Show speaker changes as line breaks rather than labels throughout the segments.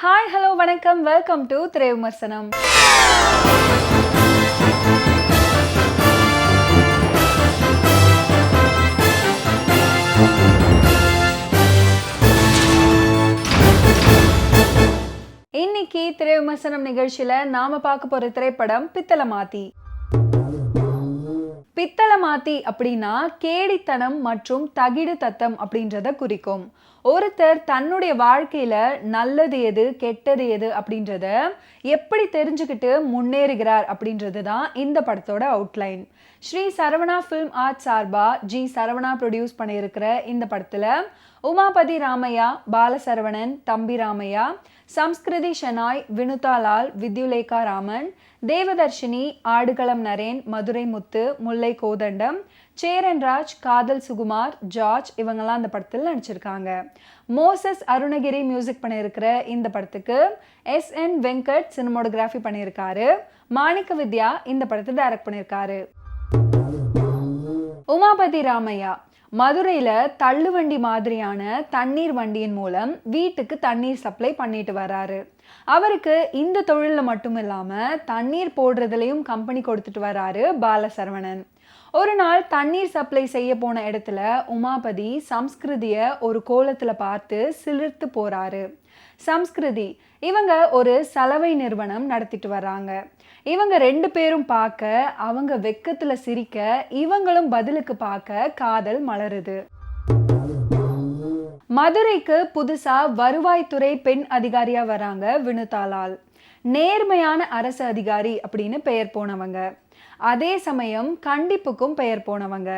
Hi hello வணக்கம் welcome to திரை விமர்சனம். இன்னைக்கு திரை விமர்சனம் நிகழ்ச்சியில நாம பார்க்க போற திரைப்படம் பித்தளமாத்தி. பித்தளமாத்தி அப்படின்னா கேடித்தனம் மற்றும் தகிடு தத்தம் அப்படின்றத குறிக்கும். ஒருத்தர் தன்னுடைய வாழ்க்கையில நல்லது எது கெட்டது எது அப்படின்றத எப்படி தெரிஞ்சுக்கிட்டு முன்னேறுகிறார் அப்படின்றது தான் இந்த படத்தோட outline. Sri Saravana film art சார்பா ஜி சரவணா ப்ரொடியூஸ் பண்ணியிருக்கிற இந்த படத்துல உமாபதி ராமையா, பாலசரவணன், தம்பி ராமையா, சம்ஸ்கிருதி ஷெனாய், வினுதா லால், வித்யுலேகா ராமன், தேவதர்ஷினி, ஆடுகளம் நரேன், மதுரை முத்து, முல்லை கோதண்டம், சேரன்ராஜ், காதல் சுகுமார், ஜார்ஜ் இவங்கெல்லாம் இந்த படத்தில் நடிச்சிருக்காங்க. மோசஸ் அருணகிரி மியூசிக் பண்ணியிருக்கிற இந்த படத்துக்கு SN வெங்கட் சினிமோட்டோகிராஃபி பண்ணியிருக்காரு. மாணிக்க வித்யா இந்த படத்தை டைரக்ட் பண்ணியிருக்காரு. உமாபதி ராமையா மதுரையில தள்ளுவண்டி மாதிரியான தண்ணீர் வண்டியின் மூலம் வீட்டுக்கு தண்ணீர் சப்ளை பண்ணிட்டு வராரு. அவருக்கு இந்த தொழில மட்டும் இல்லாம தண்ணீர் போடுறதுலயும் கம்பெனி கொடுத்துட்டு வராரு பாலசரவணன். ஒரு நாள் தண்ணீர் சப்ளை செய்ய போன இடத்துல உமாபதி சம்ஸ்கிருதிய ஒரு கோலத்துல பார்த்து சிலிர்த்து போறாரு. சம்ஸ்கிருதி இவங்க ஒரு சலவை நிறுவனம் நடத்திட்டு வர்றாங்க. இவங்க ரெண்டு பேரும் பார்க்க, அவங்க வெக்கத்துல சிரிக்க, இவங்களும் பதிலுக்கு பார்க்க காதல் மலருது. மதுரைக்கு புதுசா வருவாய்த்துறை பெண் அதிகாரியா வராங்க வினுதா லால். நேர்மையான அரசு அதிகாரி அப்படின்னு பெயர் போனவங்க. அதே சமயம் கண்டிப்புக்கும் பெயர் போனவங்க.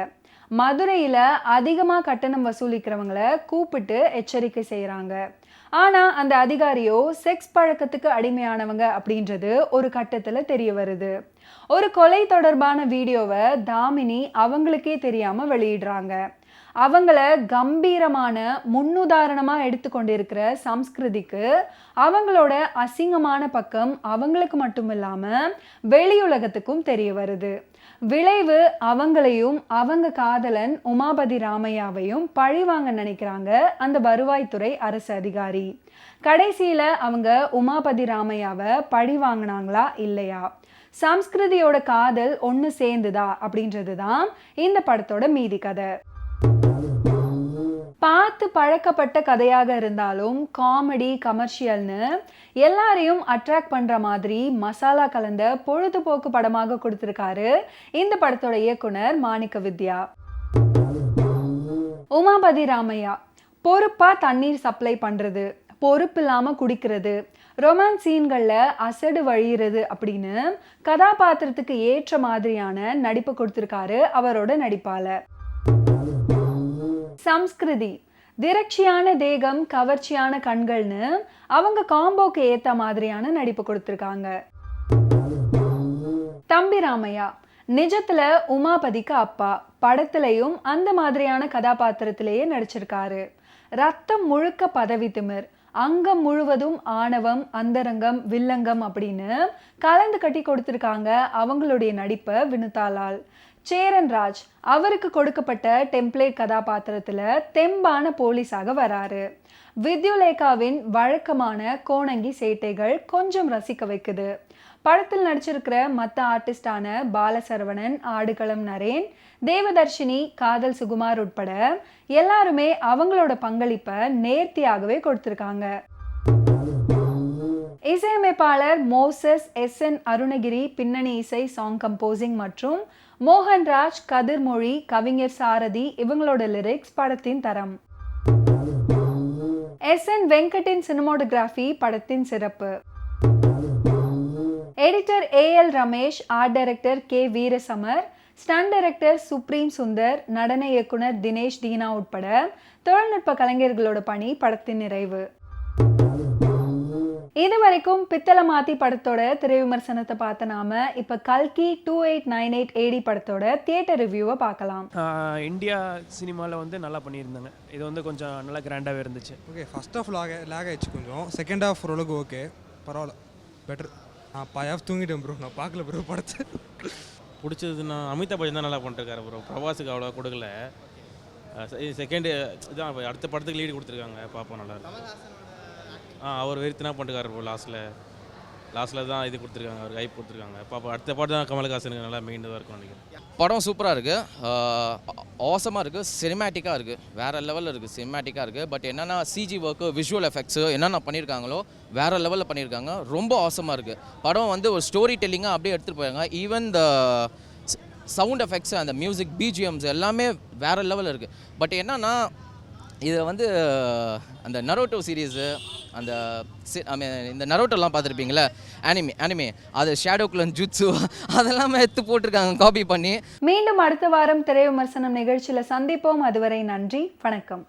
மதுரையில அதிகமா கட்டணம் வசூலிக்கிறவங்களை கூப்பிட்டு எச்சரிக்கை செய்யறாங்க. ஆனா அந்த அதிகாரியோ செக்ஸ் பழக்கத்துக்கு அடிமையானவங்க அப்படின்றது ஒரு கட்டத்துல தெரிய வருது. ஒரு கொலை தொடர்பான வீடியோவை தாமினி அவங்களுக்கே தெரியாம வெளியிடுறாங்க. அவங்கள கம்பீரமான முன்னுதாரணமா எடுத்துக்கொண்டிருக்கிற சம்ஸ்கிருதிக்கு அவங்களோட அசிங்கமான பக்கம் அவங்களுக்கு மட்டும் இல்லாம வெளியுலகத்துக்கும் தெரிய வருது. விளைவு அவங்களையும் அவங்க காதலன் உமாபதி ராமையாவையும் பழிவாங்க நினைக்கிறாங்க அந்த வருவாய்த்துறை அரசு அதிகாரி. கடைசியில அவங்க உமாபதி ராமையாவை பழி வாங்கினாங்களா இல்லையா, சம்ஸ்கிருதியோட காதல் ஒன்று சேர்ந்துதா அப்படின்றது தான் இந்த படத்தோட மீதி கதை. பார்த்து பழக்கப்பட்ட கதையாக இருந்தாலும் காமெடி கமர்ஷியல்னு எல்லாரையும் அட்ராக்ட் பண்ற மாதிரி மசாலா கலந்த பொழுதுபோக்கு படமாக கொடுத்திருக்காரு இந்த படத்தோட இயக்குனர் மாணிக்க வித்யா. உமாபதி ராமையா பொறுப்பா தண்ணீர் சப்ளை பண்றது, பொறுப்பு இல்லாம குடிக்கிறது, ரொமான்ஸ் சீன்கள்ல அசடு வழியிறது அப்படின்னு கதாபாத்திரத்துக்கு ஏற்ற மாதிரியான நடிப்பு கொடுத்திருக்காரு அவரோட நடிப்பால. சம்ஸ்கிருதி திரட்சியான தேகம் கவர்ச்சியான கண்கள்னு அவங்க காம்போக்கு ஏத்த மாதிரியான நடிப்பு கொடுத்திருக்காங்க. தம்பி ராமையா நிஜத்துல உமாபதிக்கு அப்பா, படத்திலையும் அந்த மாதிரியான கதாபாத்திரத்திலேயே நடிச்சிருக்காரு. ரத்தம் முழுக்க பதவி திமிர், அங்கம் முழுவதும் ஆணவம், அந்தரங்கம், வில்லங்கம் அப்படின்னு கலந்து கட்டி கொடுத்திருக்காங்க அவங்களுடைய நடிப்பை வினுதா லால். சேரன்ராஜ் அவருக்கு கொடுக்கப்பட்ட டெம்ப்ளேட் கதாபாத்திரத்துல தெம்பான போலீஸாக வராரு. வித்யுலேகாவின் வழக்கமான கோணங்கி சேட்டைகள் கொஞ்சம் ரசிக்க வைக்குது. படத்தில் நடிச்சிருக்கிற மற்ற ஆர்டிஸ்டான பாலசரவணன், ஆடுகளம் நரேன், தேவதர்ஷினி, காதல் சுகுமார் உட்பட எல்லாருமே அவங்களோட பங்களிப்பை நேர்த்தியாகவே கொடுத்திருக்காங்க. இசையமைப்பாளர் மோசஸ் SN அருணகிரி பின்னணி இசை, சாங் கம்போசிங் மற்றும் மோகன்ராஜ், கதிர்மொழி, கவிஞர் சாரதி இவங்களோட லிரிக்ஸ் படத்தின் தரம். SN வெங்கட்டின் சினிமோட்டோகிராஃபி படத்தின் சிறப்பு. Editor AL Ramesh, art director K Veerasamar, stunt director supreme Sundar, நடன இயக்குனர் தினேஷ் தீனா உட்பட தொழில்நுட்ப கலைஞர்களோட பணி படத்தின் நிறைவு. இது வரைக்கும் பித்தளமாத்தி படத்தோட திரை விமர்சனத்தை பார்த்த நாம இப்ப கல்கி 2898 AD படத்தோட தியேட்டர் ரிவ்யூவை பார்க்கலாம்.
இந்தியா சினிமாவில் வந்து நல்லா பண்ணியிருந்தாங்க. இது வந்து கொஞ்சம் நல்லா கிராண்டாகவே இருந்துச்சு.
ஓகே, ஃபர்ஸ்ட் ஆஃப் லேக் ஆயிடுச்சு கொஞ்சம். செகண்ட் ஆஃப் ஓரளவுக்கு ஓகே, பரவாயில்ல, பெட்டர். நான் பாயாஃப் தூங்கிட்டேன் ப்ரோ, நான் பார்க்கல ப்ரோ படத்தை.
பிடிச்சதுன்னா அமிதாப் பச்சன் தான் நல்லா பண்ணிருக்காரு ப்ரோ. பிரபாஸுக்கு அவ்வளோ கொடுக்கல. செகண்டு இதான் அடுத்த படத்துக்கு லீடு கொடுத்துருக்காங்க, பார்ப்போம். நல்லா அவர் வெறித்தனா பண்ணிருக்காரு ப்ரோ. லாஸ்ட்டில் தான் இது கொடுத்துருக்காங்க, அவர் ஹைப் கொடுத்துருக்காங்க. பாப்பா அடுத்த பாட்டு தான் கமலஹாசனுக்கு நல்லா மெயின் தான் இருக்கும் நினைக்கிறேன்.
படம் சூப்பராக இருக்குது, ஆசமாக இருக்குது, சினிமேட்டிக்காக இருக்குது, வேறு லெவலில் இருக்குது, சினிமேட்டிக்காக இருக்குது. பட் என்னென்னா சிஜி ஒர்க்கு, விஷுவல் எஃபெக்ட்ஸு என்னென்ன பண்ணியிருக்காங்களோ வேறு லெவலில் பண்ணியிருக்காங்க. ரொம்ப ஆசமாக இருக்குது. படம் வந்து ஒரு ஸ்டோரி டெல்லிங்காக அப்படியே எடுத்துகிட்டு போயாங்க. ஈவன் த சவுண்ட் எஃபெக்ட்ஸு, அந்த மியூசிக், பிஜிஎம்ஸ் எல்லாமே வேறு லெவலில் இருக்குது. பட் என்னென்னா இதை வந்து அந்த நரோட்டோ சீரீஸு, அந்த இந்த நரோட்டோலாம் பார்த்துருப்பீங்களே, அனிமே அது ஷேடோ க்ளோன் ஜுட்ஸு அதெல்லாம் எடுத்து போட்டிருக்காங்க காப்பி பண்ணி.
மீண்டும் அடுத்த வாரம் திரை விமர்சனம் நிகழ்ச்சியில் சந்திப்போம். அதுவரை நன்றி, வணக்கம்.